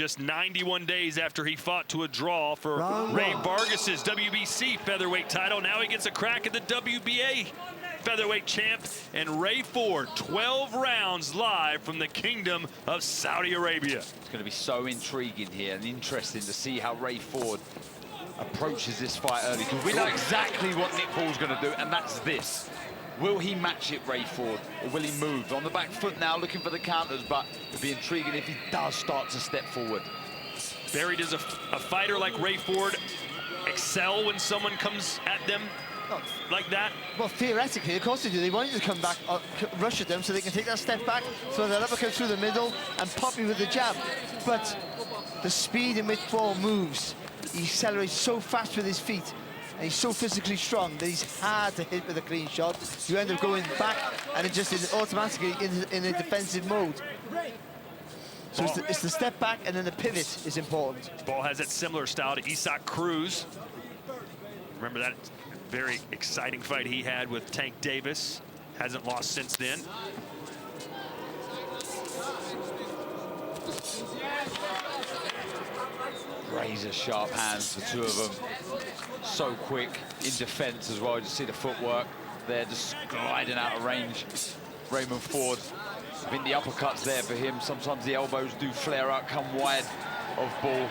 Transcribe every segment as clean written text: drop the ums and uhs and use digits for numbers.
just 91 days after he fought to a draw for Ray Vargas's WBC featherweight title. Now he gets a crack at the WBA featherweight champ, and Ray Ford, 12 rounds live from the Kingdom of Saudi Arabia. It's going to be so intriguing here and interesting to see how Ray Ford approaches this fight early, because we know exactly what Nick Paul's going to do, and that's this. Will he match it, Ray Ford, or will he move? On the back foot now, looking for the counters, but it'd be intriguing if he does start to step forward. Barry, does a fighter like Ray Ford excel when someone comes at them like that? Well, theoretically, of course they do. They want you to come back, rush at them so they can take that step back, so they'll ever come through the middle and pop you with the jab. But the speed in which Paul moves, he accelerates so fast with his feet, and he's so physically strong that he's hard to hit with a clean shot. You end up going back, and it just is automatically in a defensive mode. So it's the step back, and then the pivot is important. Ball has that similar style to Isaac Cruz. Remember that very exciting fight he had with Tank Davis. Hasn't lost since then. Razor sharp hands, the two of them. So quick in defense as well. You see the footwork there, just gliding out of range. Raymond Ford, I think the uppercuts there for him. Sometimes the elbows do flare out, come wide of Ball.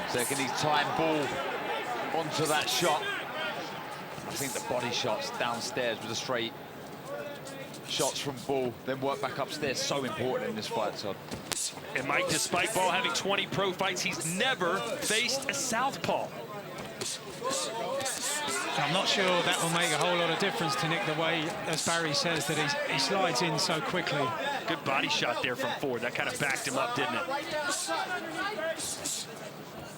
So can he time Ball onto that shot? I think the body shots downstairs with the straight shots from Ball, then work back upstairs, so important in this fight, Todd. And Mike, despite Ball having 20 pro fights, he's never faced a southpaw. I'm not sure that will make a whole lot of difference to Nick, the way, as Barry says, that he slides in so quickly. Good body shot there from Ford. That kind of backed him up, didn't it?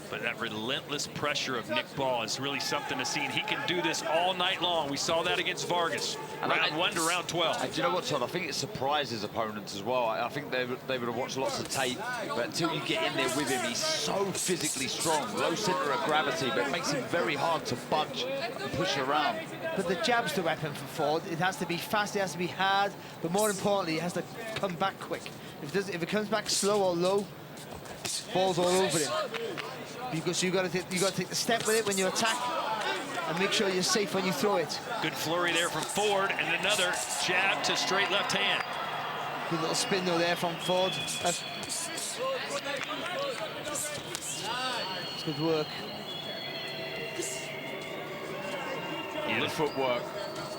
But that relentless pressure of Nick Ball is really something to see, and he can do this all night long. We saw that against Vargas, round 1 to round 12. And do you know what, Todd? I think it surprises opponents as well. I think they would have watched lots of tape, but until you get in there with him, he's so physically strong, low center of gravity, but it makes him very hard to budge and push around. But the jab's the weapon for Ford. It has to be fast, it has to be hard, but more importantly, it has to come back quick. If it comes back slow or low, Ball's all over him. Because you got to take the step with it when you attack, and make sure you're safe when you throw it. Good flurry there from Ford, and another jab to straight left hand. Good little spin though there from Ford. It's good work. Yeah, the footwork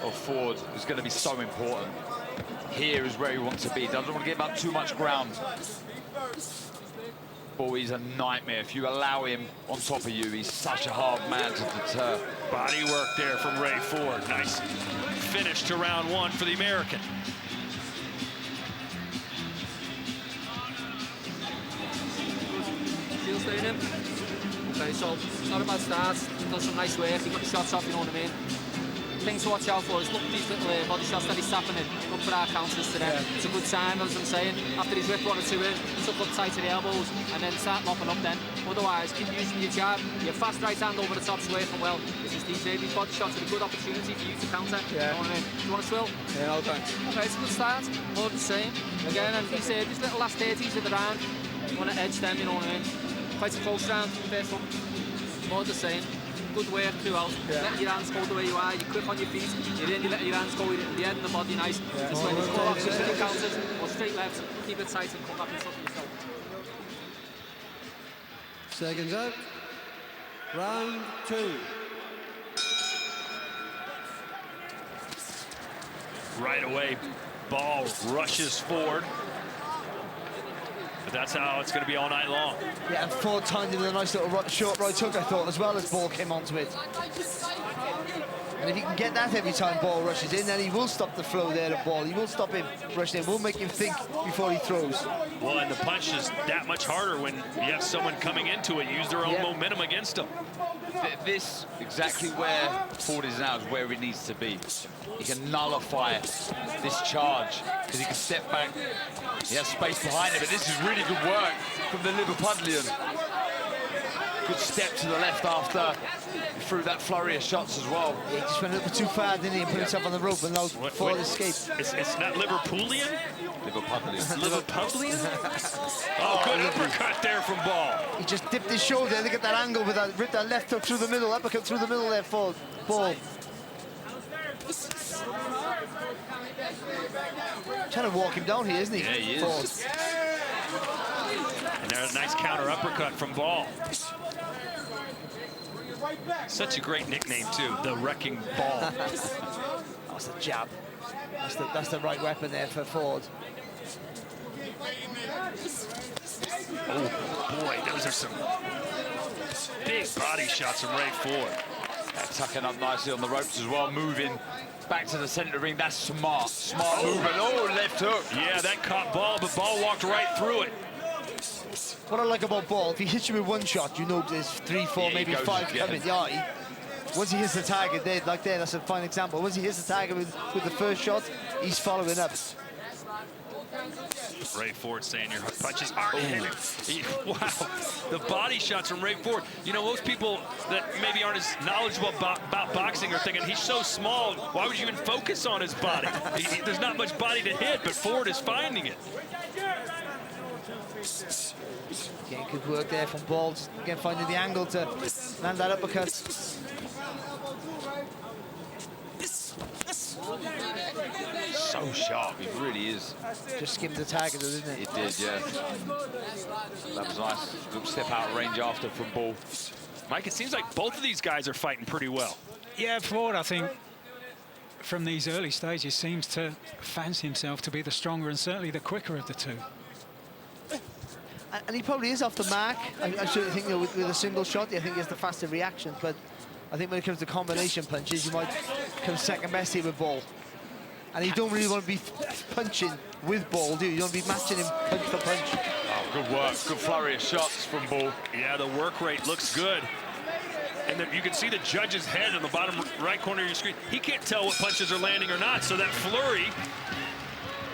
of Ford is going to be so important. Here is where he wants to be. Doesn't want to give up too much ground. Ball, he's a nightmare. If you allow him on top of you, he's such a hard man to deter. Body work there from Ray Ford. Nice finish to round 1 for the American. Feels down him. Okay, so it's not a bad start. Done some nice work. He got the shots off, you know what I mean? Things to watch out for is look at these little body shots that he's tapping in. Look for our counters today. Yeah. It's a good sign, as I'm saying. After he's whipped 1 or 2 in, tuck up tight to the elbows and then start mopping up then. Otherwise, keep using your jab. Your fast right hand over the top's working well. This is these body shots are a good opportunity for you to counter. Yeah. You know what I mean? Do you want to swill? Yeah, no thanks. Okay, it's a good start. More of the same. Again, and these little last 30s of the round, you want to edge them, you know what I mean? Quite a close round, first one. More of the same. Good work throughout. Yeah. Let your hands go the way you are. You're quick on your feet. You're in, you let your hands go in the head and the body nice. Yeah. This way, there's more options to the counters. Or straight left, keep it tight and come back and stop yourself. Seconds out. Round 2. Right away, Ball rushes forward. But that's how it's going to be all night long. Yeah, and Ford timed him with a nice little short right hook, I thought, as well as Ball came onto it. And if he can get that every time Ball rushes in, then he will stop the flow there of Ball. He will stop him rushing in, will make him think before he throws. Well, and the punch is that much harder when you have someone coming into it, use their own momentum against them. This, exactly where Ford is now, is where he needs to be. He can nullify this charge, because he can step back. He has space behind him, but this is really good work from the Liverpudlian. Good step to the left after he threw that flurry of shots as well. Yeah, he just went a little bit too far, didn't he, and put himself on the rope and allowed Ford to escape. It's not Liverpoolian? Liverpudlian. Liverpudlian? Oh, good uppercut there from Ball. He just dipped his shoulder to get that angle with that, rip that left hook through the middle, uppercut through the middle there, Ball. Trying to walk him down here, isn't he? Yeah, he is. Ford. And there's a nice counter uppercut from Ball. Such a great nickname, too, the Wrecking Ball. That's the jab. That's the right weapon there for Ford. Oh, boy, those are some big body shots from Ray Ford. Tucking up nicely on the ropes as well, moving back to the center ring. That's smart movement. Oh, left hook. Yeah, that caught Ball, but Ball walked right through it. What I like about Ball, if he hits you with one shot, you know there's 3, 4, Yeah, maybe 5 coming. Yeah, once he hits the target, there, like there, that's a fine example. Once he hits the target with the first shot, he's following up. Ray Ford saying your punches aren't hitting. Wow, the body shots from Ray Ford. You know, most people that maybe aren't as knowledgeable about boxing are thinking he's so small, why would you even focus on his body? There's not much body to hit, but Ford is finding it. Again, good work there from Ball. Again, finding the angle to land that uppercut. So sharp, it really is. Just skimmed the target, didn't it? It did, yeah. That was nice. Good step out of range after from Ball. Mike, it seems like both of these guys are fighting pretty well. Yeah, Ford, I think, from these early stages, seems to fancy himself to be the stronger and certainly the quicker of the two. And he probably is off the mark. I certainly think, you know, with a single shot, I think he has the faster reaction. But I think when it comes to combination punches, you might come second best here with Ball. And you don't really want to be punching with Ball, do you? You don't want to be matching him punch for punch. Oh, good work. Good flurry of shots from Ball. Yeah, the work rate looks good. And you can see the judge's head on the bottom right corner of your screen. He can't tell what punches are landing or not. So that flurry,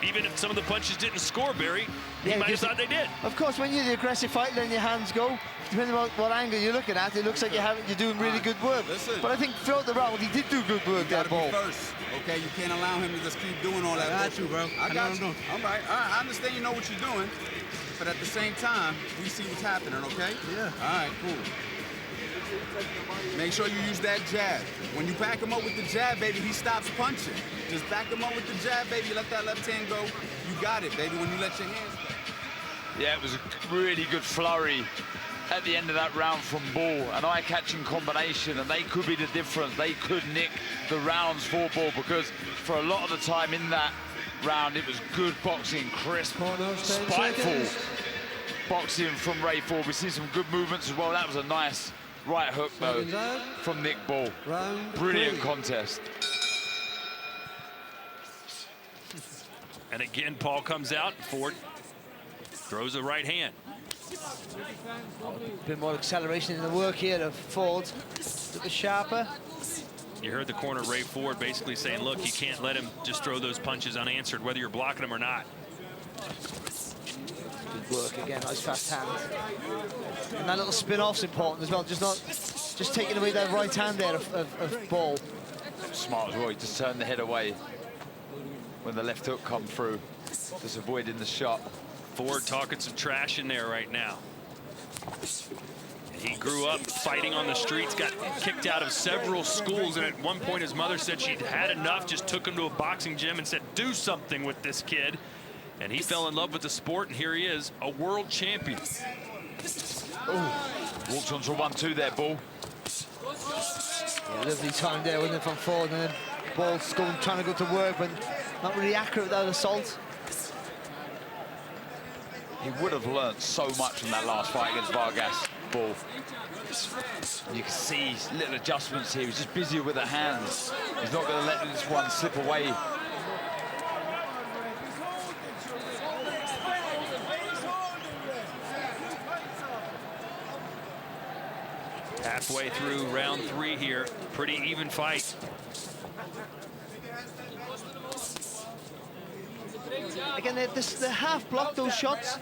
even if some of the punches didn't score, Barry, he might have thought they did. Of course, when you're the aggressive fighter, letting your hands go, depending on what angle you're looking at, it looks like you're doing really good work. Listen. But I think throughout the round, he did do good work, that Ball. First, okay? You can't allow him to just keep doing all that. I got you, bro. I got you. All right. I understand you know what you're doing, but at the same time, we see what's happening, okay? Yeah. All right, cool. Make sure you use that jab. When you back him up with the jab, baby, he stops punching. Just back him up with the jab, baby. Let that left hand go. You got it, baby, when you let your hands go. Yeah, it was a really good flurry at the end of that round from Ball. An eye-catching combination, and they could be the difference. They could nick the rounds for Ball, because for a lot of the time in that round, it was good boxing, crisp, spiteful boxing from Ray Ford. We see some good movements as well. That was a nice right hook, though, from Nick Ball. Brilliant contest. And again, Paul comes out. Ford throws a right hand. A bit more acceleration in the work here of Ford. A bit sharper. You heard the corner, Ray Ford, basically saying, look, you can't let him just throw those punches unanswered, whether you're blocking them or not. Good work again, nice fast hand. And that little spin-off's important as well, just taking away that right hand there of Ball. Smart as well, he just turned the head away when the left hook come through, just avoiding the shot. Ford talking some trash in there right now. He grew up fighting on the streets, got kicked out of several schools, and at one point his mother said she'd had enough, just took him to a boxing gym and said, do something with this kid. And he fell in love with the sport, and here he is, a world champion. Oh, walked onto a 1-2 there, Ball. Yeah, lovely time there, wasn't it, from Ford, and then Ball's trying to go to work, but not really accurate with that assault. He would have learnt so much from that last fight against Vargas, Ball. You can see little adjustments here. He's just busy with the hands. He's not going to let this one slip away. Halfway through round 3 here, pretty even fight. Again, they half block those shots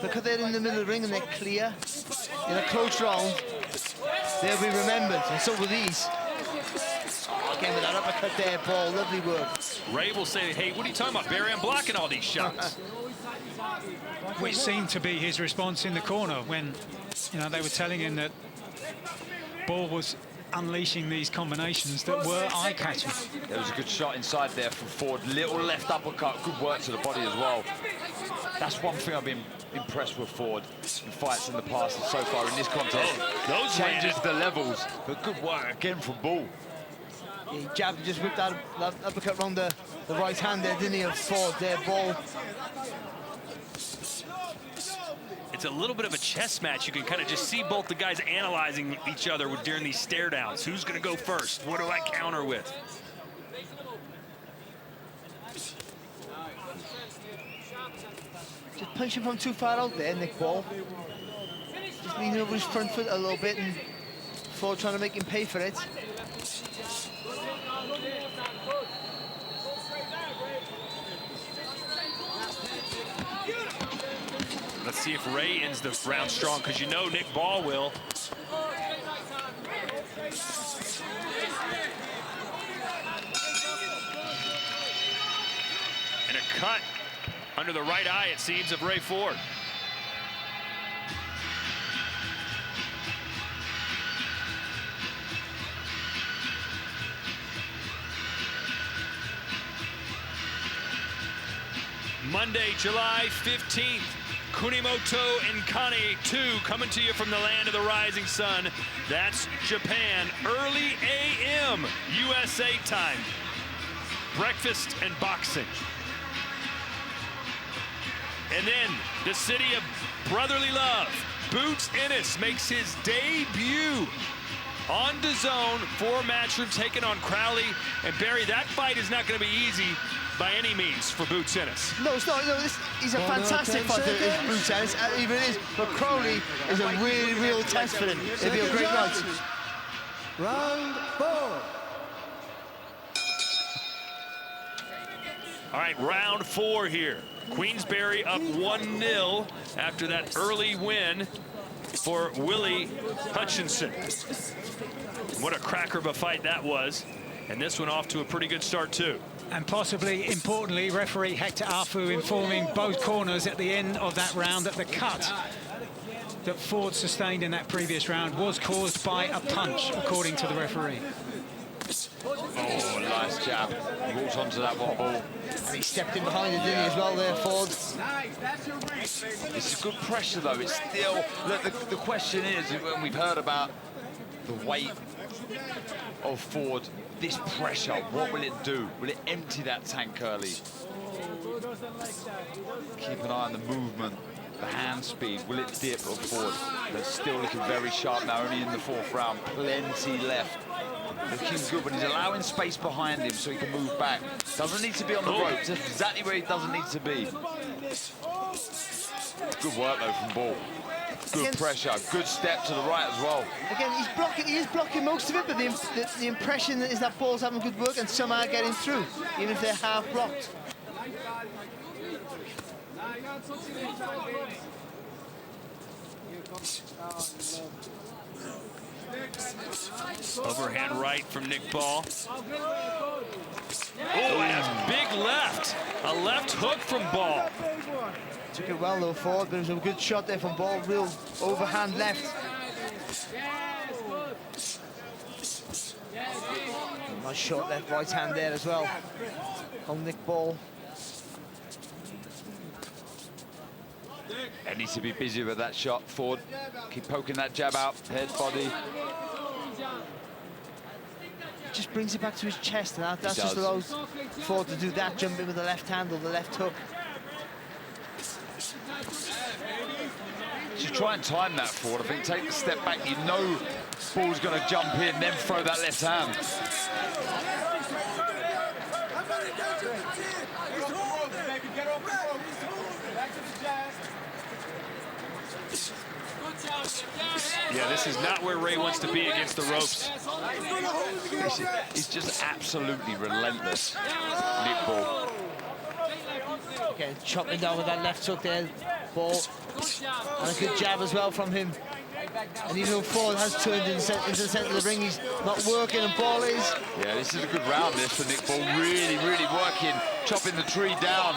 because they're in the middle of the ring and they're clear. In a close round, they'll be remembered, and so will these. Again, with that uppercut there, Paul, lovely work. Ray will say, hey, what are you talking about, Barry? I'm blocking all these shots. which seemed to be his response in the corner when, you know, they were telling him that Ball was unleashing these combinations that were eye-catching. There was a good shot inside there from Ford. Little left uppercut, good work to the body as well. That's one thing I've been impressed with Ford in fights in the past and so far in this contest. Those changes the levels, but good work again from Ball. He jabbed, just whipped that uppercut around the right hand there, didn't he, of Ford there, Ball. It's a little bit of a chess match. You can kind of just see both the guys analyzing each other during these stare downs. Who's going to go first? What do I counter with? Just punching from too far out there, Nick Ball. Just leaning over his front foot a little bit and Ford trying to make him pay for it. Let's see if Ray ends the round strong, because you know Nick Ball will. And a cut under the right eye, it seems, of Ray Ford. Monday, July 15th, Kunimoto and Kane 2 coming to you from the land of the rising sun. That's Japan, early a.m. USA time. Breakfast and boxing. And then the city of brotherly love, Boots Ennis makes his debut on DAZN for Matchroom, taking on Crowley. And Barry, that fight is not going to be easy by any means for Boots Ennis. No, it's not. No, he's a fantastic fighter, Boots Ennis, even is. But Crowley is a really real test for him. It'll be a great night. Round 4. All right, round 4 here. Queensberry up 1-0 after that early win for Willie Hutchinson. What a cracker of a fight that was. And this one off to a pretty good start, too. And possibly, importantly, referee Hector Afu informing both corners at the end of that round that the cut that Ford sustained in that previous round was caused by a punch, according to the referee. Oh, nice jab. He walked onto that one, Ball. And he stepped in behind it, didn't he, as well there, Ford? It's good pressure, though. It's still... Look, the question is, when we've heard about the weight of Ford, this pressure, what will it do? Will it empty that tank early? Keep an eye on the movement, the hand speed. Will it dip of Ford? They're still looking very sharp now, only in the 4th round. Plenty left. Looking good, but he's allowing space behind him so he can move back. Doesn't need to be on the ropes. That's exactly where he doesn't need to be. Good work, though, from Ball. Good pressure, good step to the right as well. Again, he is blocking most of it, but the impression is that Ball's having good work and some are getting through, even if they're half blocked. Overhand right from Nick Ball. Oh, and a big left. A left hook from Ball. Took it well though, Ford, but it was a good shot there from Ball. Real overhand left. Nice short left, right hand there as well on Nick Ball. And needs to be busy with that shot, Ford. Keep poking that jab out, head, body. Just brings it back to his chest, and that just allows Ford to do that, jump in with the left hand or the left hook. Should try and time that, Ford. I think take the step back. You know Ball's going to jump in, then throw that left hand. Yeah, this is not where Ray wants to be against the ropes. He's just absolutely relentless, Nick Ball. Okay, chopping down with that left hook there, Ball. And a good jab as well from him. And even though Ford has turned into the centre of the ring, he's not working, and Ball is. Yeah, this is a good round, this, for Nick Ball. Really, really working, chopping the tree down.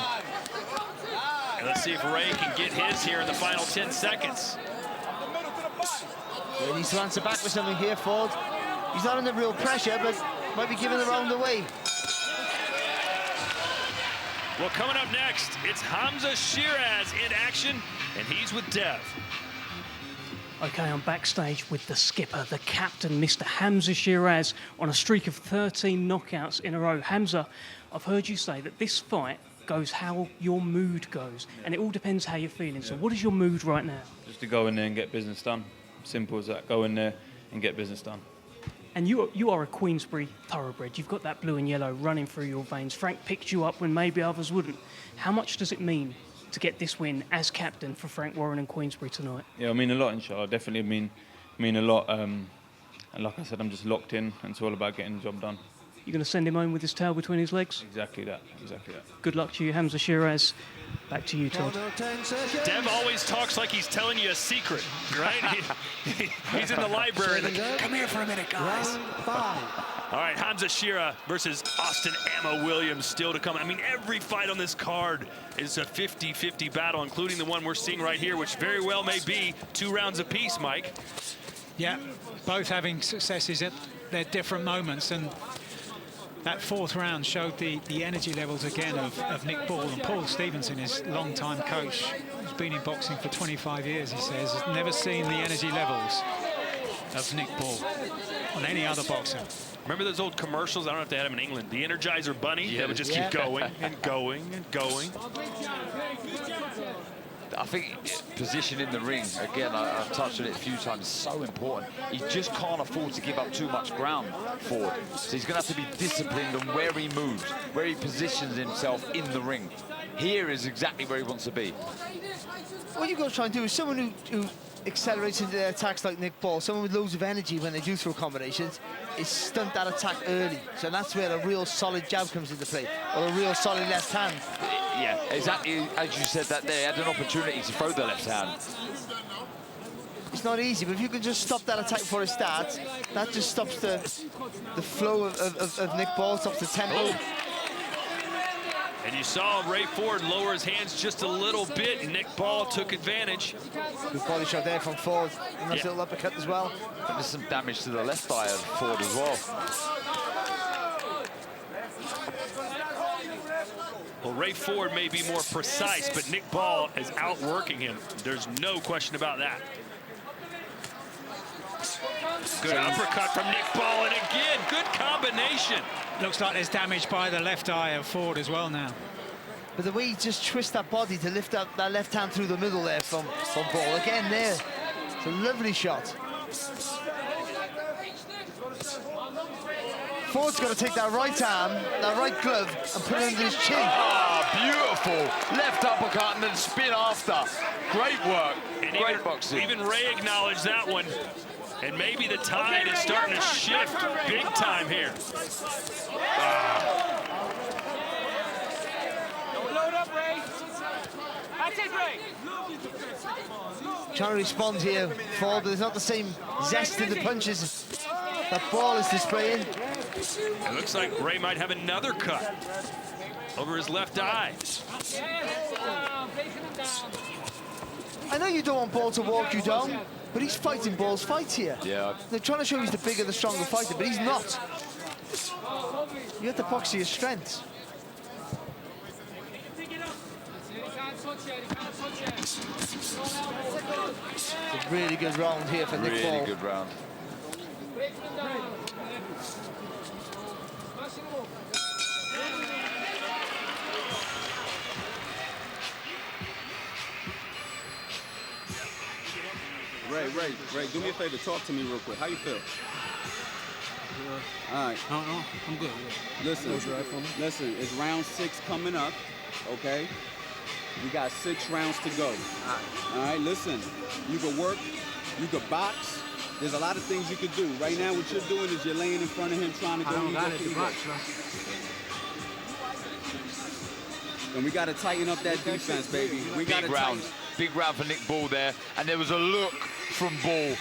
And let's see if Ray can get his here in the final 10 seconds. He needs to answer back with something here, Ford. He's not under real pressure, but might be giving the round away. Well, coming up next, it's Hamza Shiraz in action, and he's with Dev. Okay, I'm backstage with the skipper, the captain, Mr. Hamza Shiraz, on a streak of 13 knockouts in a row. Hamza, I've heard you say that this fight goes how your mood goes, and it all depends how you're feeling. So what is your mood right now? Just to go in there and get business done. Simple as that. Go in there and get business done. And you are a Queensberry thoroughbred. You've got that blue and yellow running through your veins. Frank picked you up when maybe others wouldn't. How much does it mean to get this win as captain for Frank Warren and Queensberry tonight? Yeah, I mean a lot, inshallah. Definitely mean a lot. And like I said, I'm just locked in, and it's all about getting the job done. You're going to send him home with his tail between his legs? Exactly that. Exactly that. Good luck to you, Hamza Shiraz. Back to you, Todd. Dev always talks like he's telling you a secret, right? He's in the library. Like, come here for a minute, guys. All right, Hamza Shiraz versus Austin Ammo Williams still to come. I mean, every fight on this card is a 50-50 battle, including the one we're seeing right here, which very well may be 2 rounds apiece, Mike. Yeah, both having successes at their different moments, and that 4th round showed the energy levels again of Nick Ball. And Paul Stevenson, his long-time coach, who's been in boxing for 25 years, he says, has never seen the energy levels of Nick Ball on any other boxer. Remember those old commercials? I don't know if they had them in England. The Energizer Bunny that would just keep going and going and going. I think position in the ring, again, I've touched on it a few times, is so important. He just can't afford to give up too much ground forward. So he's going to have to be disciplined on where he moves, where he positions himself in the ring. Here is exactly where he wants to be. What you've got to try and do is someone who accelerates into their attacks like Nick Ball, someone with loads of energy when they do throw combinations, is stunt that attack early. So that's where a real solid jab comes into play, or a real solid left hand. Yeah, exactly as you said that there, he had an opportunity to throw the left hand. It's not easy, but if you can just stop that attack before it starts, that just stops the flow of Nick Ball, stops the tempo. And you saw Ray Ford lower his hands just a little bit, and Nick Ball took advantage. Good body shot there from Ford. Nice little uppercut as well. There's some damage to the left eye of Ford as well. Well, Ray Ford may be more precise, but Nick Ball is outworking him. There's no question about that. Good uppercut from Nick Ball, and again, good combination. Looks like there's damage by the left eye of Ford as well now. But the way he just twists that body to lift up that left hand through the middle there from Ball. Again there, it's a lovely shot. Ford's got to take that right arm, that right glove, and put it under his chin. Oh, beautiful. Left uppercut and then spin after. Great work. And Great boxing. Even Ray acknowledged that one. And maybe the tide is starting to shift big time here. Load up, Ray. That's it, Ray. Trying to respond here, Ford, but there's not the same zest in the punches that Ball is displaying. It looks like Ray might have another cut over his left eye. I know you don't want Ball to walk you down, but he's fighting Ball's fight here. Yeah. They're trying to show he's the bigger, the stronger fighter, but he's not. You have to box to your strengths. It's a really good round here for Nick Ball. Really good round. Ray, do me a favor, talk to me real quick. How you feel? All right. I'm good. Listen, it's round 6 coming up, okay? We got 6 rounds to go. All right, listen, you can work, you can box. There's a lot of things you could do. Right now, what you're doing is you're laying in front of him trying to go. And we got to tighten up that defense, baby. We got to Big round for Nick Ball there. And there was a look from Ball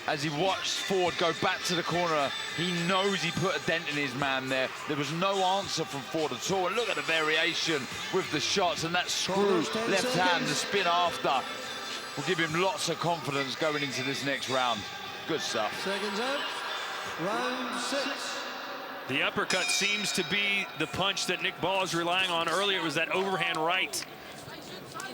As he watched Ford go back to the corner, he knows he put a dent in his man there. There was no answer from Ford at all. And look at the variation with the shots, and that screw left hand, the spin after, will give him lots of confidence going into this next round. Good stuff. Seconds out. Round 6. The uppercut seems to be the punch that Nick Ball is relying on. Earlier it was that overhand right.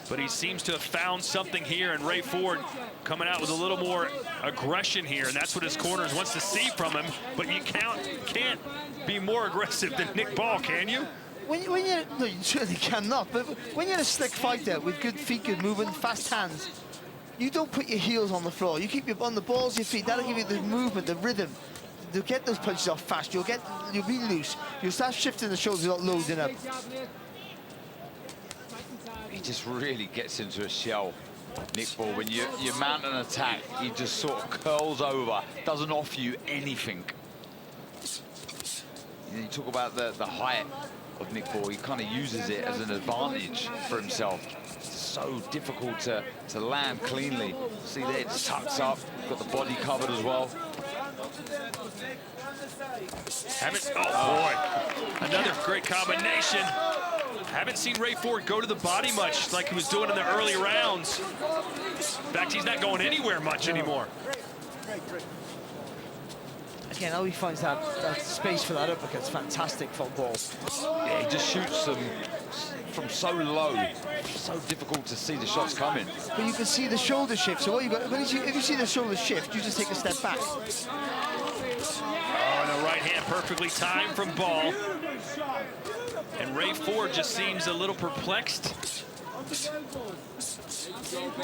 But he seems to have found something here, and Ray Ford coming out with a little more aggression here, and that's what his corners wants to see from him. But you can't be more aggressive than Nick Ball, can you? No, you certainly cannot. But when you're a slick fighter with good feet, good movement, fast hands, you don't put your heels on the floor. You keep on the balls of your feet. That'll give you the movement, the rhythm. You'll get those punches off fast. You'll be loose. You'll start shifting the shoulders without loading up. He just really gets into a shell, Nick Ball. When you mount an attack, he just sort of curls over, doesn't offer you anything. You talk about the height of Nick Ball. He kind of uses it as an advantage for himself. It's so difficult to land cleanly. See there, it just tucks up, got the body covered as well. Oh boy, another great combination. Haven't seen Ray Ford go to the body much like he was doing in the early rounds. In fact, he's not going anywhere much anymore. Again, how he finds that space for that uppercut's fantastic for Ball. Yeah, he just shoots them from so low. So difficult to see the shots coming. But you can see the shoulder shift. So what you got? If you see the shoulder shift, you just take a step back. Oh, and a right hand perfectly timed from Ball. And Ray Ford just seems a little perplexed.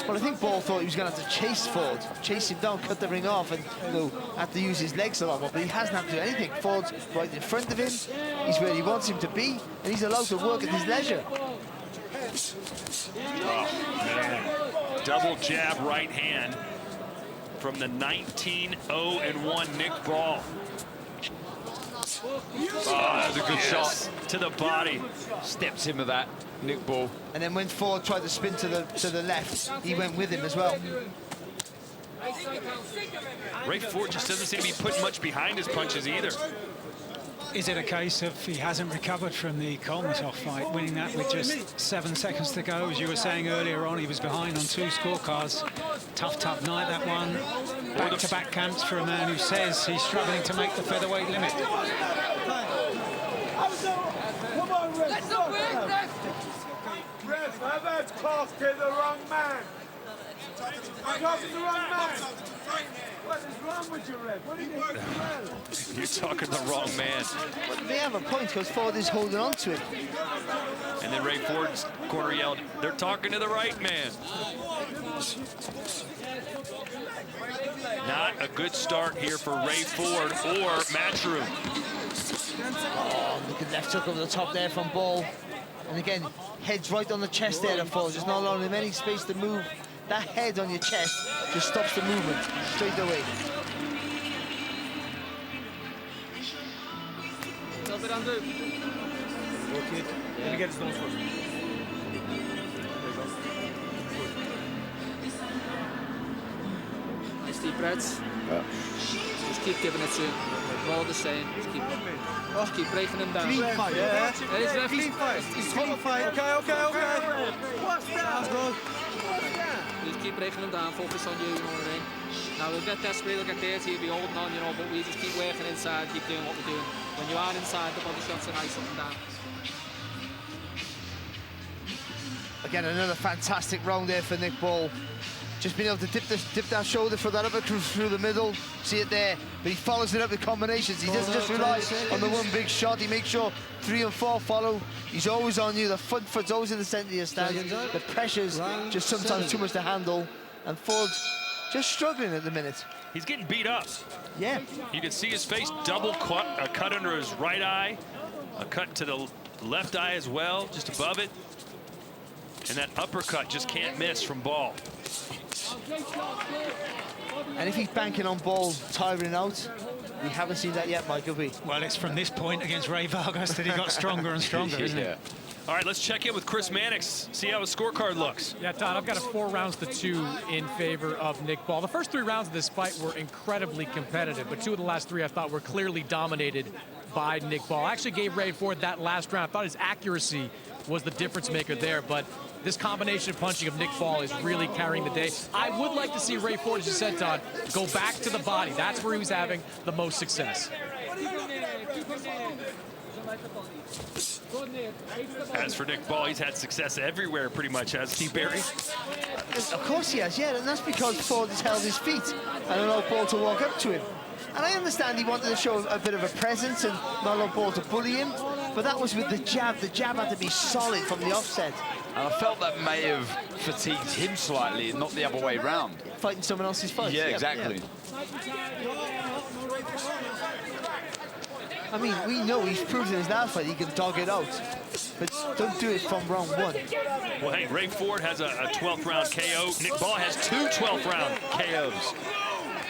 Well, I think Ball thought he was going to have to chase Ford, chase him down, cut the ring off, and have to use his legs a lot more. But he hasn't had to do anything. Ford's right in front of him. He's where he wants him to be, and he's allowed to work at his leisure. Oh, man. Double jab right hand from the 19-0-1 Nick Ball. Oh, that was a good shot. To the body. Steps him with that, Nick Ball. And then when Ford tried to spin to the left, he went with him as well. Ray Ford just doesn't seem to be putting much behind his punches either. Is it a case of he hasn't recovered from the Kolmatov fight, winning that with just 7 seconds to go? As you were saying earlier on, he was behind on 2 scorecards. Tough night, that one. Back-to-back camps for a man who says he's struggling to make the featherweight limit. Ref, I've had clock to the wrong man. Clock to the wrong man. What is wrong with you, Ref? What are you doing? You're talking the wrong man. But they have a point because Ford is holding on to him. And then Ray Ford's corner yelled, "They're talking to the right man." Not a good start here for Ray Ford or Matchroom. Oh, look at left hook over the top there from Ball. And again, head's right on the chest there of Ford, just not allowing him any space to move. That head on your chest just stops the movement straight away. Stop it, Andrew. Okay, let me get his nose first. Nice deep breaths. Just keep giving it to him. All the same. Just keep breaking him down. Clean fight, yeah? It is left. Clean fight. It's clean fight. Okay. What's that? Just keep breaking him down, focus on you, you know what I mean? Now we'll get desperate, we'll get dirty, we'll be holding on, you know, but we just keep working inside, keep doing what we're doing. When you are inside, the body shots are nice up and down. Again, another fantastic round there for Nick Ball. Just being able to dip that shoulder for that uppercut through the middle. See it there. But he follows it up with combinations. He doesn't just rely on the one big shot. He makes sure 3 and 4 follow. He's always on you. The foot's always in the centre of your stand. The pressure's just sometimes too much to handle. And Ford's just struggling at the minute. He's getting beat up. Yeah. You can see his face double cut, a cut under his right eye, a cut to the left eye as well, just above it. And that uppercut just can't miss from Ball. And if he's banking on Ball tiring out, we haven't seen that yet, Mike, have we? Well, it's from this point against Ray Vargas that he got stronger and stronger, isn't it? All right, let's check in with Chris Mannix, see how his scorecard looks. Yeah, Todd, I've got a 4 rounds to 2 in favor of Nick Ball. The first 3 rounds of this fight were incredibly competitive, but 2 of the last 3 I thought were clearly dominated by Nick Ball. I actually gave Ray Ford that last round. I thought his accuracy was the difference maker there, but this combination of punching of Nick Ball is really carrying the day. I would like to see Ray Ford, as you said, Todd, go back to the body. That's where he was having the most success. As for Nick Ball, he's had success everywhere pretty much, has he, Barry? Of course he has, yeah, and that's because Ford has held his feet and allowed Ball to walk up to him. And I understand he wanted to show a bit of a presence and not allow Ball to bully him, but that was with the jab. The jab had to be solid from the offset. And I felt that may have fatigued him slightly, and not the other way round. Fighting someone else's fight. Yeah, exactly. Yeah. I mean, we know he's proved in his last fight he can dog it out, but don't do it from round 1. Well, hey, Ray Ford has a 12th round KO. Nick Ball has 2 12th round KOs.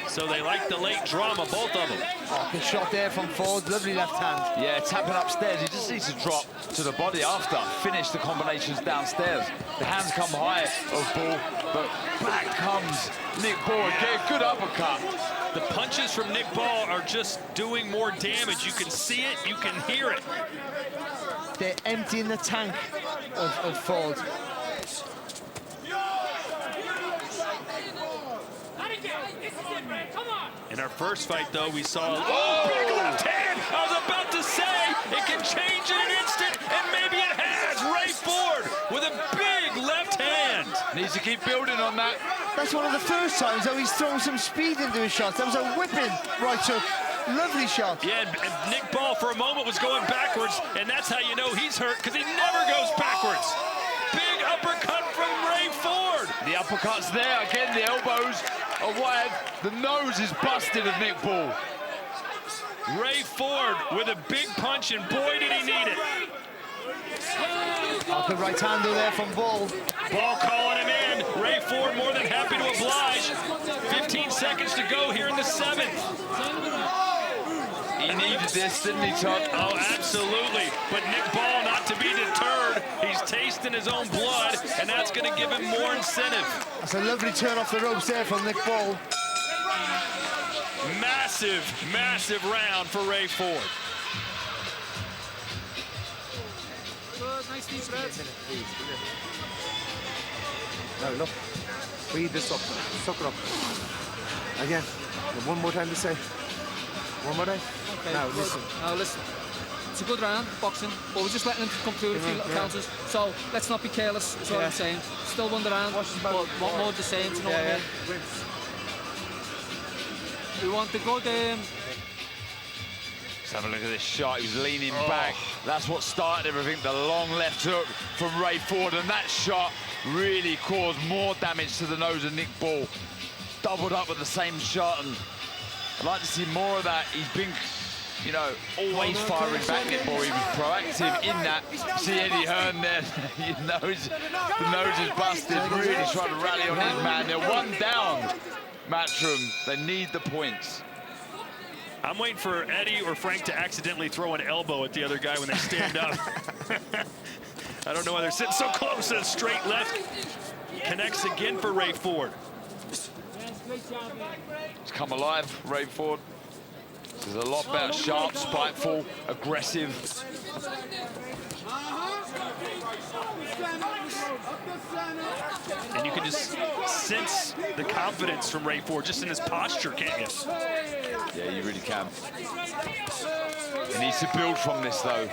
So they like the late drama, both of them. Oh, good shot there from Ford, lovely left hand. Yeah, tapping upstairs. He just needs to drop to the body after. Finish the combinations downstairs. The hands come high of Ball, but back comes Nick Ball again. Good uppercut. The punches from Nick Ball are just doing more damage. You can see it, you can hear it. They're emptying the tank of Ford. In our first fight, though, we saw big left hand. I was about to say it can change in an instant, and maybe it has. Ray Ford with a big left hand. Needs to keep building on that. That's one of the first times though he's thrown some speed into his shots. That was a whipping right hook. Lovely shot. Yeah, and Nick Ball for a moment was going backwards, and that's how you know he's hurt, because he never goes backwards. Big uppercut from Ray Ford. The uppercut's there. Again, the elbows are wide. The nose is busted of Nick Ball. Ray Ford with a big punch, and boy, did he need it. Oh, good right hander there from Ball. Ball calling him in. Ray Ford more than happy to oblige. 15 seconds to go here in the 7th. He needed this, didn't he, Todd? Oh, absolutely. But Nick Ball not to be deterred. He's tasting his own blood, and that's going to give him more incentive. That's a lovely turn off the ropes there from Nick Ball. Massive, massive round for Ray Ford. Good, nice deep breath. No, look. Breathe this up. Suck it up. Again. One more time to say. One more time. Okay, Now, good. listen. Now, listen. It's a good round, boxing, but we're just letting him come through a few little counters. So let's not be careless, is what I'm saying. Still won the round, but what more of the same, do you know what I mean? We want the good... Let's have a look at this shot. He was leaning back. That's what started everything. The long left hook from Ray Ford, and that shot really caused more damage to the nose of Nick Ball. Doubled up with the same shot, and I'd like to see more of that. He's been, you know, always firing back, Nick Ball. He was proactive in that. See Eddie Hearn there. The nose is busted. Really trying to rally on his man. They're 1 down, Matchroom. They need the points. I'm waiting for Eddie or Frank to accidentally throw an elbow at the other guy when they stand up. I don't know why they're sitting so close. A straight left connects again for Ray Ford. He's come alive, Ray Ford. This is a lot better. Sharp, spiteful, aggressive. And you can just sense the confidence from Ray Ford just in his posture, can't you? Yeah, you really can. He needs to build from this, though.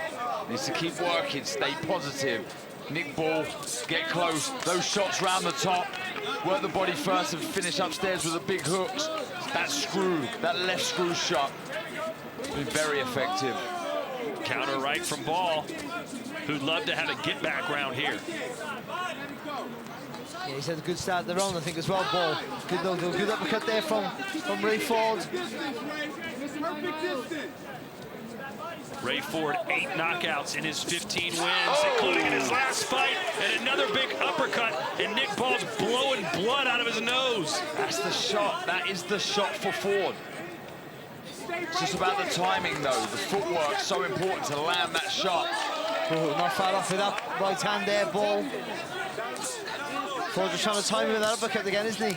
He needs to keep working, stay positive. Nick Ball, get close. Those shots round the top. Work the body first and finish upstairs with the big hooks. That screw, that left screw shot, been very effective. Counter right from Ball, who'd love to have a get-back round here. Yeah, he's had a good start of the round, I think, as well, Ball. Good uppercut there from Ray Ford. Ray Ford, 8 knockouts in his 15 wins, including in his last fight, and another big uppercut, and Nick Ball's blowing blood out of his nose. That's the shot. That is the shot for Ford. It's just about the timing, though. The footwork so important to land that shot. Oh, not far off with that right hand there, Ball. Ford just trying to time him with that uppercut again, isn't he?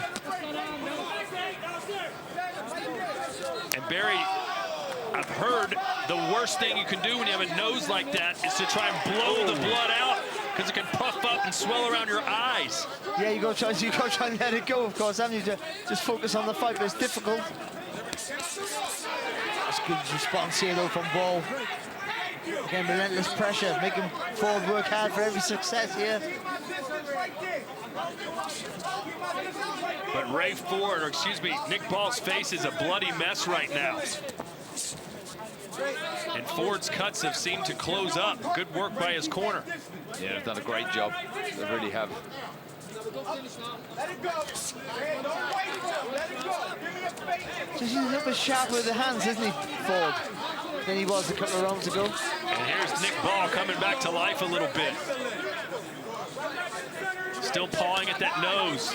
And Barry, I've heard the worst thing you can do when you have a nose like that is to try and blow the blood out, because it can puff up and swell around your eyes. Yeah, you got to try and let it go, of course, haven't you? To just focus on the fight, but it's difficult. That's good response here, though, from Ball. Again, relentless pressure, making Ford work hard for every success here. But Ray Ford, or excuse me, Nick Ball's face is a bloody mess right now. And Ford's cuts have seemed to close up. Good work by his corner. Yeah, they've done a great job. They really have. Let it go. Hey, don't wait for him. Let it go. Give me a fake. Just a little bit sharper with the hands, isn't he, Ford, than he was a couple of rounds ago. And here's Nick Ball coming back to life a little bit. Still pawing at that nose.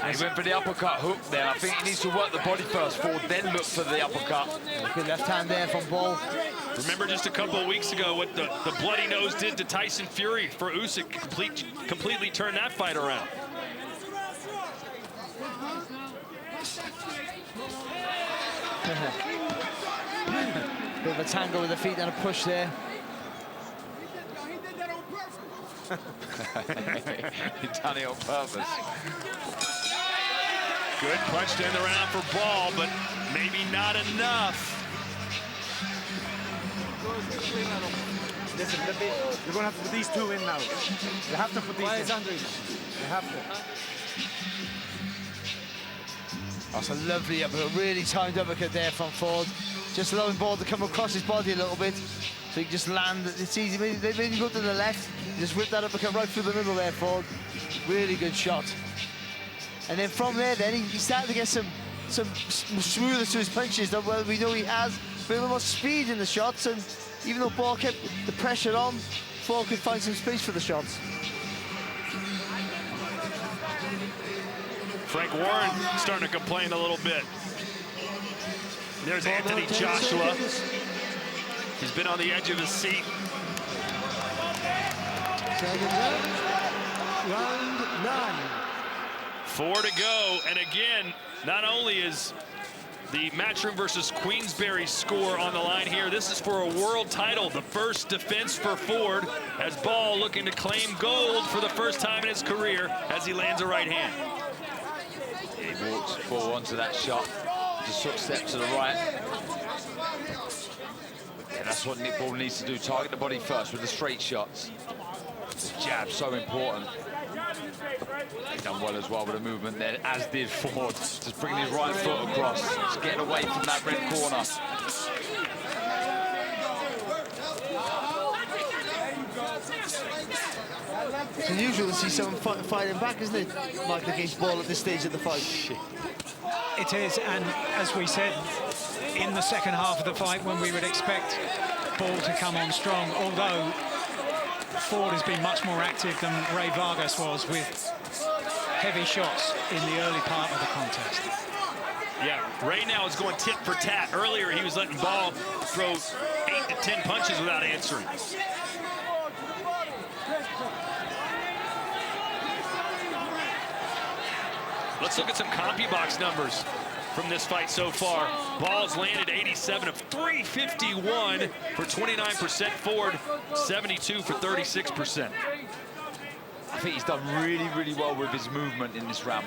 And he went for the uppercut hook there. I think he needs to work the body first, Ford, then look for the uppercut. Good left hand there from Ball. Remember just a couple of weeks ago what the bloody nose did to Tyson Fury for Usyk, completely turned that fight around. Bit of a tango with the feet and a push there. He done it on purpose. Good punch to end the round for Ball, but maybe not enough. Listen, you're going to have to put these two in now. You have to put these in. You have to. That's a lovely uppercut, really timed uppercut there from Ford. Just allowing Ball to come across his body a little bit, so he can just land. It's easy. When you go to the left, you just whip that uppercut right through the middle there, Ford. Really good shot. And then from there, then he started to get some smoothness to his punches. That well, we know he has a bit more speed in the shots, and even though Ball kept the pressure on, Ford could find some space for the shots. Frank Warren starting to complain a little bit. There's Anthony Joshua. He's been on the edge of his seat. Round 9. 4 to go, and again, not only is the Matchroom versus Queensberry score on the line here, this is for a world title, the first defense for Ford, as Ball looking to claim gold for the first time in his career as he lands a right hand. He walks forward onto that shot, just took steps to the right. Yeah, that's what Nick Ball needs to do, target the body first with the straight shots. The jab, so important. He's done well as well with the movement there, as did Ford. Just bringing his right foot across, just getting away from that red corner. It's unusual to see someone fighting back, isn't it, Michael, against Ball at this stage of the fight? It is, and as we said, in the second half of the fight, when we would expect Ball to come on strong, although Ford has been much more active than Ray Vargas was, with heavy shots in the early part of the contest. Yeah, Ray now is going tit for tat. Earlier, he was letting Ball throw 8 to 10 punches without answering. Let's look at some CompuBox numbers from this fight so far. Ball's landed 87 of 351 for 29%. Ford, 72 for 36%. I think he's done really, really well with his movement in this round,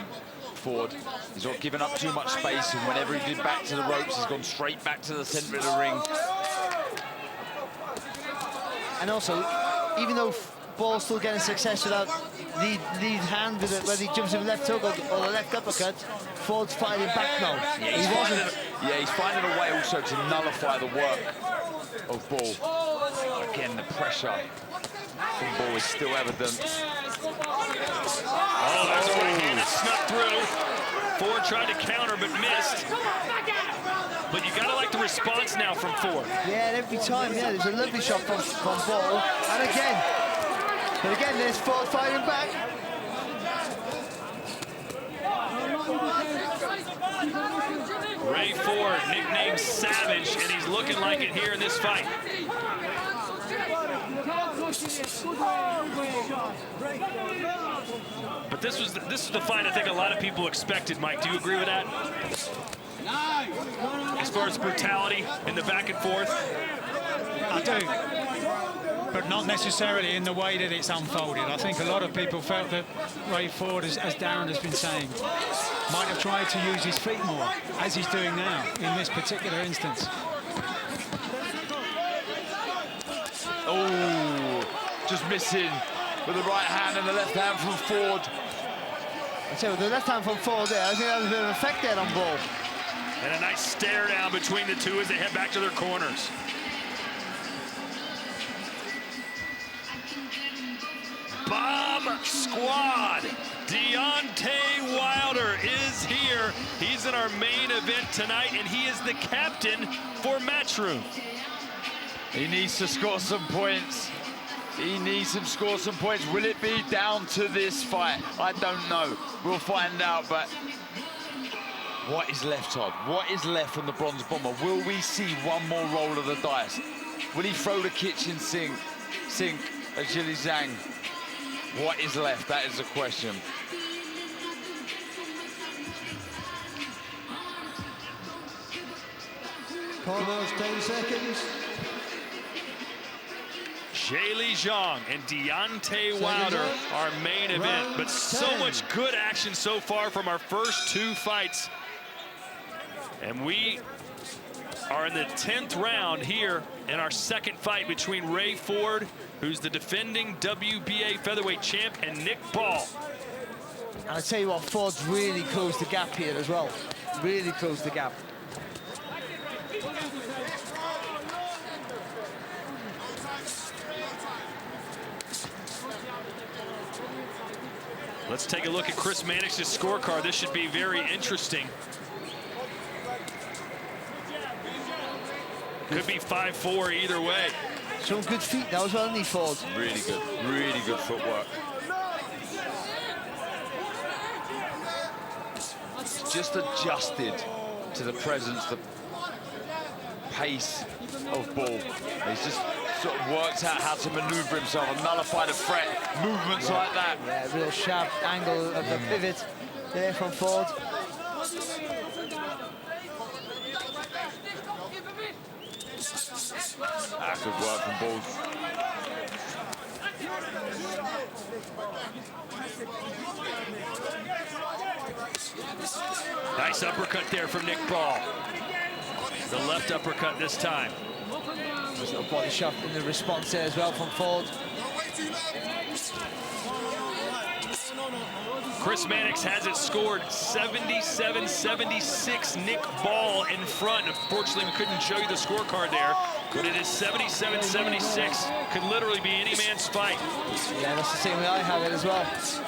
Ford. He's not given up too much space, and whenever he did back to the ropes, he's gone straight back to the center of the ring. And also, even though Ball's still getting success with that lead hand with it, whether he jumps with the left hook or the left uppercut, Ford's fighting back now. Yeah, he's finding a way also to nullify the work of Ball. Again, the pressure from Ball is still evident. Oh, there's a right hand that snuck through. Ford tried to counter but missed. But you gotta like the response now from Ford. Yeah, and every time, yeah, there's a lovely shot from Ball. And again, but again, there's Ford fighting back. Ray Ray Ford, nicknamed Savage, and he's looking like it here in this fight. But this is the fight I think a lot of people expected, Mike. Do you agree with that? As far as brutality in the back and forth? I do. But not necessarily in the way that it's unfolded. I think a lot of people felt that Ray Ford, as Darren has been saying, might have tried to use his feet more, as he's doing now in this particular instance. Oh, just missing with the right hand and the left hand from Ford. I tell you, the left hand from Ford there, I think that was a bit of an effect there on Ball. And a nice stare down between the two as they head back to their corners. Bomb Squad. Deontay Wilder is here. He's in our main event tonight, and he is the captain for Matchroom. He needs to score some points. He needs to score some points. Will it be down to this fight? I don't know. We'll find out, but what is left, Todd? What is left from the Bronze Bomber? Will we see one more roll of the dice? Will he throw the kitchen sink at Zhilei Zhang? What is left? That is the question. Corners, 10 seconds. Zhilei Zhang and Deontay Wilder, our main event. But so much good action so far from our first two fights. And we are in the 10th round here in our second fight between Ray Ford, who's the defending WBA featherweight champ, and Nick Ball. And I tell you what, Ford's really closed the gap here as well. Really closed the gap. Let's take a look at Chris Mannix's scorecard. This should be very interesting. Could be 5-4 either way. Some good feet now as well, isn't he, Ford? Really good footwork. Just adjusted to the presence, the pace of Ball. He's just sort of worked out how to maneuver himself and nullify the threat. Movements like that. Yeah, real sharp angle of the pivot there from Ford. Good work from Ball. Nice uppercut there from Nick Ball. The left uppercut this time. There's a body shot in the response there as well from Ford. Chris Mannix has it scored 77-76. Nick Ball in front. Unfortunately, we couldn't show you the scorecard there, but it is 77-76. Could literally be any man's fight. Yeah, that's the same way I have it as well.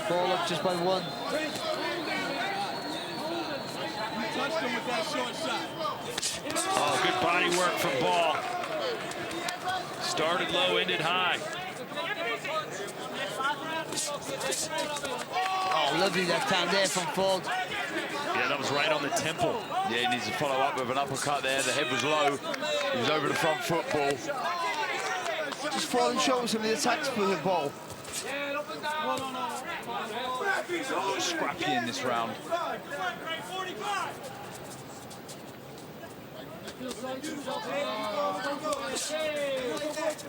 Ball up just by one. Oh, good body work from Ball. Started low, ended high. Oh, lovely left hand there from Ford. Yeah, that was right on the temple. Yeah, he needs to follow up with an uppercut there. The head was low. He was over the front foot, Ball. Just falling short with some of the attacks for the Ball. Scrappy in this round.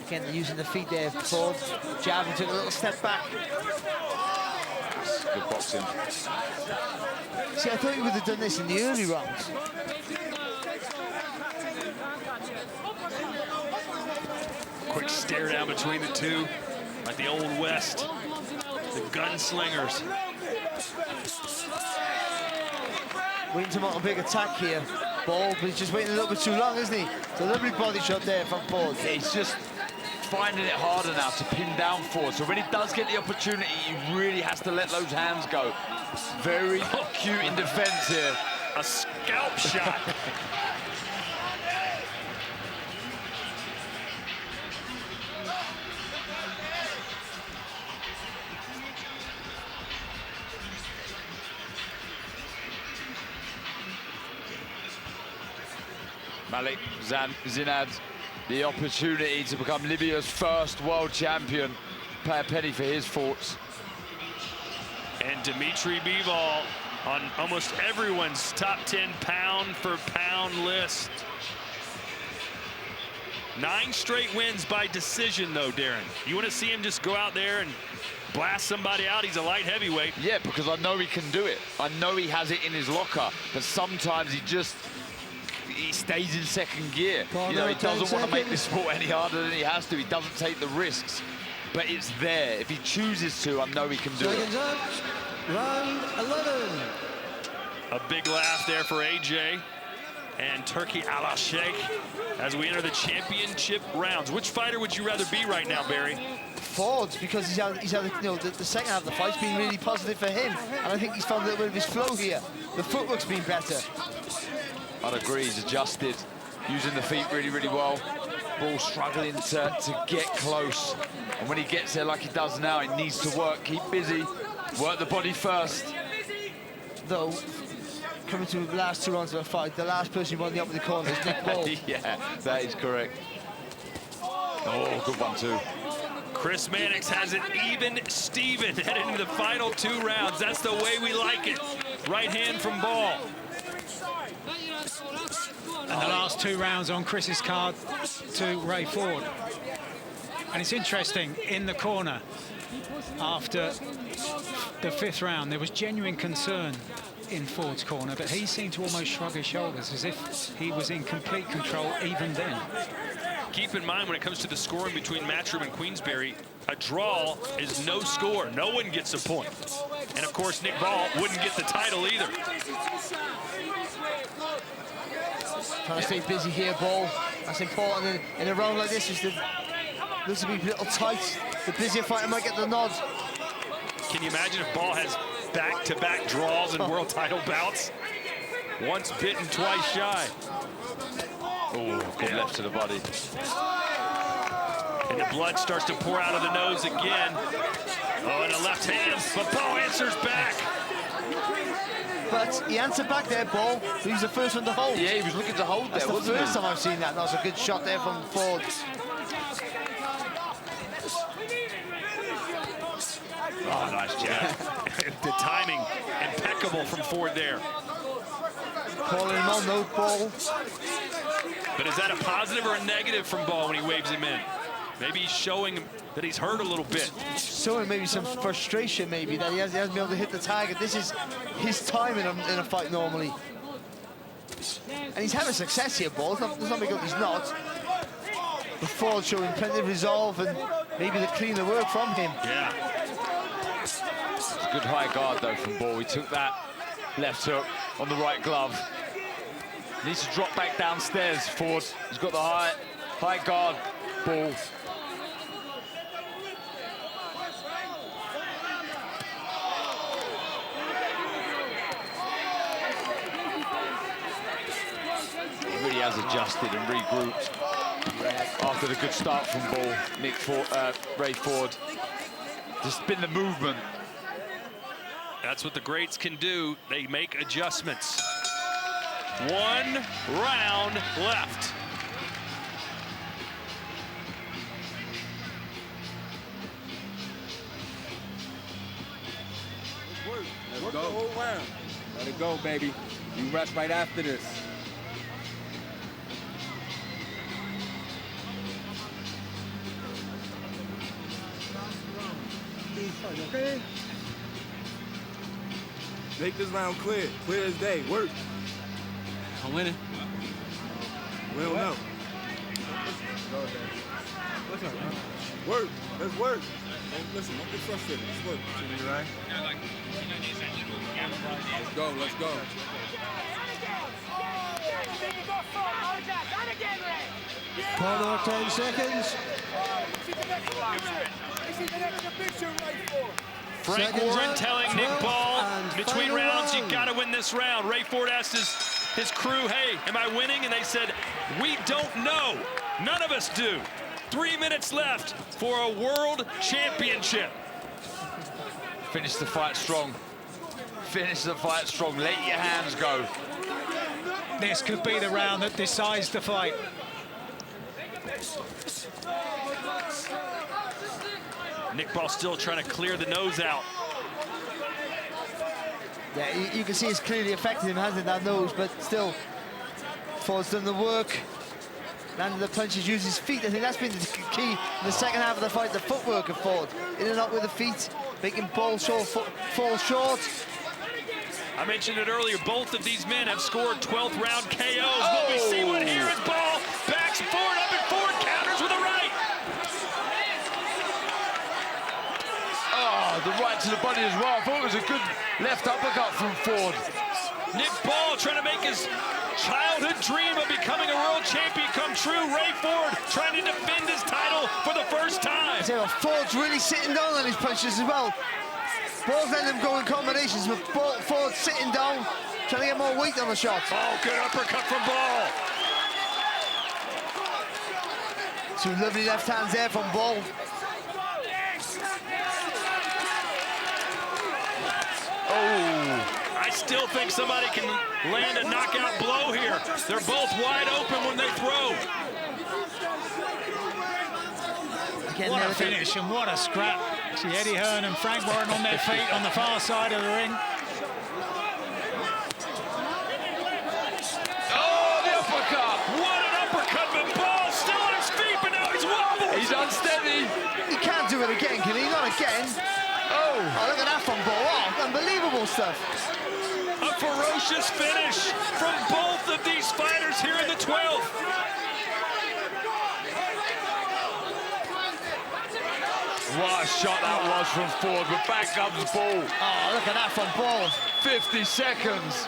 Again, using the feet there, Ford. Jab and took a little step back. Good boxing. See, I thought he would have done this in the early rounds. Quick stare down between the two, like the old West, the gunslingers. Waiting to mount a big attack here, Ball, but he's just waiting a little bit too long, isn't he? It's a lovely body shot there from Ford. He's just finding it harder now to pin down Ford. So when he does get the opportunity, he really has to let those hands go. Very cute in defense here. A scalp shot. Malik Zinad, the opportunity to become Libya's first world champion. Pay a penny for his thoughts. And Dimitri Bivol on almost everyone's top 10 pound-for-pound list. 9 straight wins by decision, though, Darren. You want to see him just go out there and blast somebody out? He's a light heavyweight. Yeah, because I know he can do it. I know he has it in his locker, but sometimes he stays in second gear. You know, he doesn't want to make this sport any harder than he has to. He doesn't take the risks, but it's there. If he chooses to, I know he can do it. Up, round 11. A big laugh there for AJ and Turki Al-Sheikh as we enter the championship rounds. Which fighter would you rather be right now, Barry? Ford, because he's had you know, the second half of the fight's been really positive for him, and I think he's found a little bit of his flow here. The footwork's been better. I'd agree, he's adjusted, using the feet really, really well. Ball struggling to get close, and when he gets there like he does now, he needs to work, keep busy, work the body first. Though, coming to the last 2 rounds of a fight, the last person who won the up in the corner is Nick Ball. Yeah, that is correct. Oh, good one too. Chris Mannix has it even Steven heading into the final 2 rounds. That's the way we like it. Right hand from Ball. And the last 2 rounds on Chris's card to Ray Ford. And it's interesting, in the corner, after the 5th round, there was genuine concern in Ford's corner, but he seemed to almost shrug his shoulders as if he was in complete control even then. Keep in mind, when it comes to the scoring between Matchroom and Queensberry, a draw is no score. No one gets a point. And of course, Nick Ball wouldn't get the title either. Trying to stay busy here, Ball. That's important in a round like this. Looks to be a little tight. The busier fighter might get the nod. Can you imagine if Ball has back-to-back draws and world title bouts? Once bitten, twice shy. Oh, good left to the body. And the blood starts to pour out of the nose again. Oh, and a left hand, but Ball answers back. But he answered back there, Ball. He was the first one to hold. Yeah, he was looking to hold there, That's wasn't the first he? time I've seen that. That was a good shot there from Ford. Oh, nice jab. The timing impeccable from Ford there. Calling him on, no Ball. But is that a positive or a negative from Ball when he waves him in? Maybe he's showing that he's hurt a little bit. Showing maybe some frustration, maybe, that he hasn't been able to hit the target. This is his time in a fight normally. And he's having success here, Ball. There's not because he's not. But Ford showing plenty of resolve and maybe the cleaner work from him. Yeah. It's a good high guard, though, from Ball. He took that left hook on the right glove. Needs to drop back downstairs, Ford. He's got the high guard, Ball. He really has adjusted and regrouped after the good start from Ball. Ray Ford. Just been the movement. That's what the greats can do. They make adjustments. 1 round left. Let's go. Let it go, baby. You rest right after this. Okay? Make this round clear as day. Work. I'm winning. We don't know. Work. Let's work. Listen, don't get frustrated. Let's work. You right? Let's go, let's go. Corner, 10 seconds. Frank Seconds Warren up, telling Nick 12 Ball, and between final rounds, you round. got to win this round. Ray Ford asked his crew, hey, am I winning? And they said, we don't know. None of us do. 3 minutes left for a world championship. Finish the fight strong. Finish the fight strong. Let your hands go. this could be the round that decides the fight. Nick Ball still trying to clear the nose out. Yeah, you can see it's clearly affected him, hasn't it, that nose, but still, Ford's done the work. Landed the punches, used his feet. I think that's been the key in the second half of the fight, the footwork of Ford. In and out with the feet, making Ball fall short. I mentioned it earlier, both of these men have scored 12th round KOs. Will we see one here as Ball backs Ford up and Ford counters with a right. Oh, the right to the body as well. I thought it was a good left uppercut from Ford. Nick Ball trying to make his childhood dream of becoming a world champion come true. Ray Ford trying to defend his title for the first time. So Ford's really sitting down on his punches as well. Ball's letting them go in combinations, but Ford's sitting down, trying to get more weight on the shots. Oh, good uppercut from Ball. Two lovely left hands there from Ball. Oh, I still think somebody can land a knockout blow here. They're both wide open when they throw. What a finish and what a scrap. See Eddie Hearn and Frank Warren on their feet on the far side of the ring. Oh, the uppercut! What an uppercut, but Ball still on his feet, but now he's wobbled. He's unsteady. He can't do it again, can he? Not again. Oh, look at that from Ball. Oh, unbelievable stuff. A ferocious finish from both of these fighters here in the 12th. What a shot that was from Ford, but back comes Ball. Oh, look at that from Ball. 50 seconds.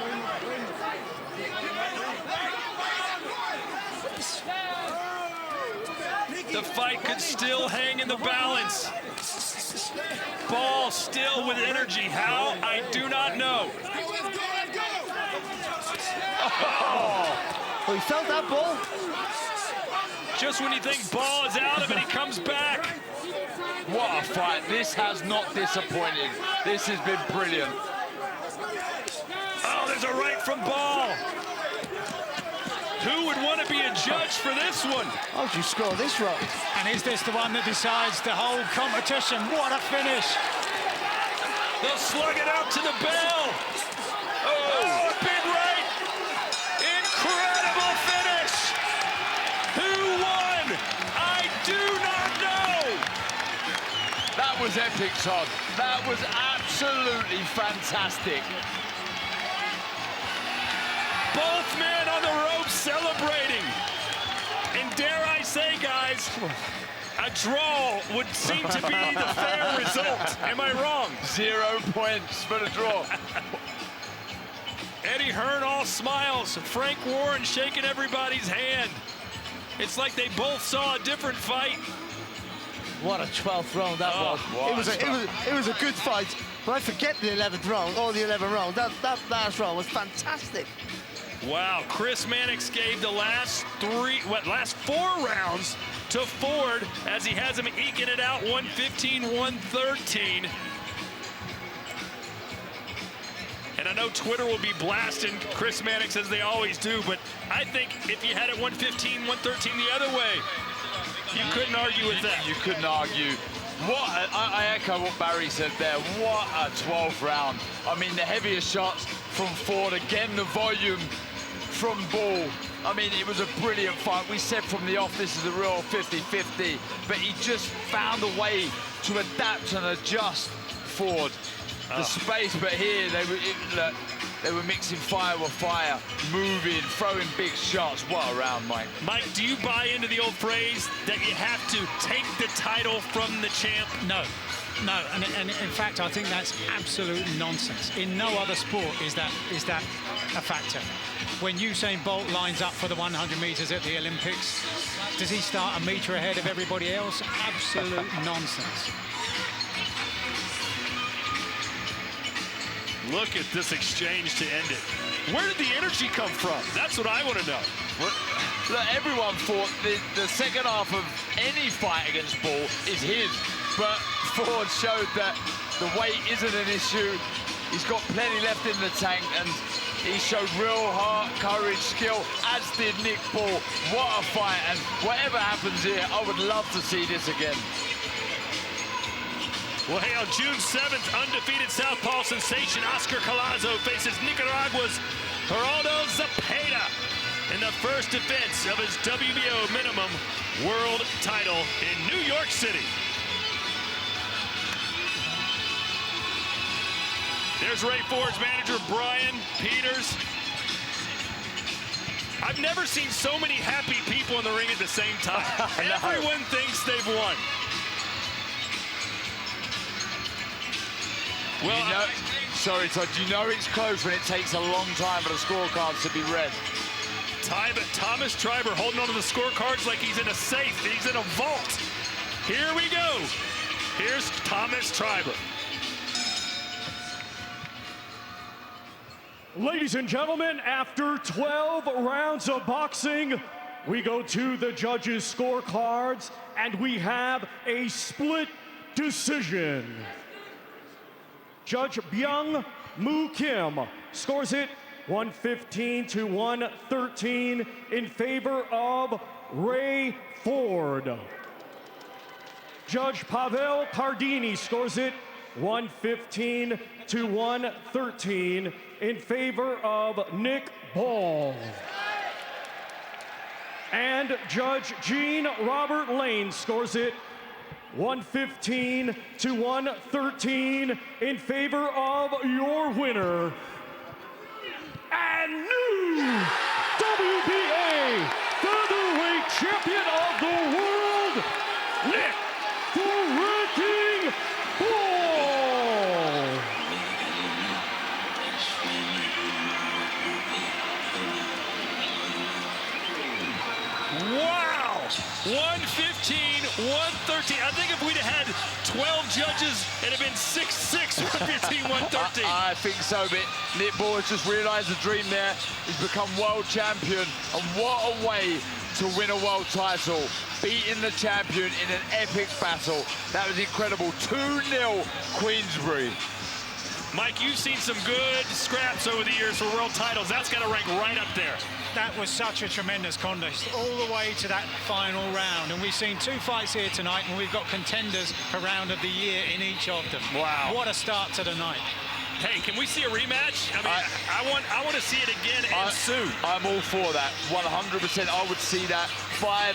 The fight could still hang in the balance. Ball still with energy. How? I do not know. Oh, he felt that Ball. Just when you think Ball is out of it, he comes back. What a fight. This has not disappointed. This has been brilliant. Oh, there's a right from Ball. Who would want to be a judge for this one? How'd you score this round? And is this the one that decides the whole competition? What a finish. They'll slug it out to the bell. Oh, a big right. Incredible finish. Who won? I do not know. That was epic, Todd. That was absolutely fantastic. Both men on the ropes celebrating. And dare I say, guys, a draw would seem to be the fair result. Am I wrong? 0 points for the draw. Eddie Hearn all smiles. Frank Warren shaking everybody's hand. It's like they both saw a different fight. What a 12th round that was. It was a good fight, but I forget the 11th round, or the 11th round. That last round was fantastic. Wow, Chris Mannix gave the last four rounds to Ford as he has him eking it out 115-113. And I know Twitter will be blasting Chris Mannix as they always do, but I think if you had it 115-113 the other way, you couldn't argue with that. You couldn't argue. I echo what Barry said there. What a 12th round. I mean, the heaviest shots from Ford. Again, the volume from Ball. I mean, it was a brilliant fight. We said from the off, this is a real 50-50, but he just found a way to adapt and adjust Ford. The space, but here they were mixing fire with fire, moving, throwing big shots. What a round, Mike. Mike, do you buy into the old phrase that you have to take the title from the champ? No, and in fact, I think that's absolute nonsense. In no other sport is that a factor. When Usain Bolt lines up for the 100 meters at the Olympics, does he start a meter ahead of everybody else? Absolute nonsense. Look at this exchange to end it. Where did the energy come from? That's what I want to know. Look, everyone thought the second half of any fight against Ball is his, but Ford showed that the weight isn't an issue. He's got plenty left in the tank, and he showed real heart, courage, skill, as did Nick Ball. What a fight, and whatever happens here, I would love to see this again. Well, hey, on June 7th, undefeated southpaw sensation Oscar Collazo faces Nicaragua's Geraldo Zepeda in the first defense of his WBO minimum world title in New York City. There's Ray Ford's manager, Brian Peters. I've never seen so many happy people in the ring at the same time. Everyone thinks they've won. Well, you know, sorry, Todd, you know it's close when it takes a long time for the scorecards to be read. Thomas Triber holding onto the scorecards like he's in a safe, he's in a vault. Here we go. Here's Thomas Triber. Ladies and gentlemen, after 12 rounds of boxing, we go to the judges' scorecards, and we have a split decision. Judge Byung Moo Kim scores it 115 to 113 in favor of Ray Ford. Judge Pavel Cardini scores it 115 to 113 in favor of Nick Ball. And Judge Jean Robert Lane scores it 115 to 113 in favor of your winner and new WBA featherweight champion of the world, Nick the Wrecking Ball. Wow! 115, 113. I think if we'd have had 12 judges, it'd have been 6-6, 115, 113. I think so, but Nick Ball has just realised the dream there. He's become world champion, and what a way to win a world title. Beating the champion in an epic battle. That was incredible. 2-0 Queensberry. Mike, you've seen some good scraps over the years for world titles. That's got to rank right up there. That was such a tremendous contest, all the way to that final round. And we've seen two fights here tonight, and we've got contenders for round of the year in each of them. Wow. What a start to the night. Hey, can we see a rematch? I mean, I want to see it again and soon. I'm all for that, 100%. I would see that 5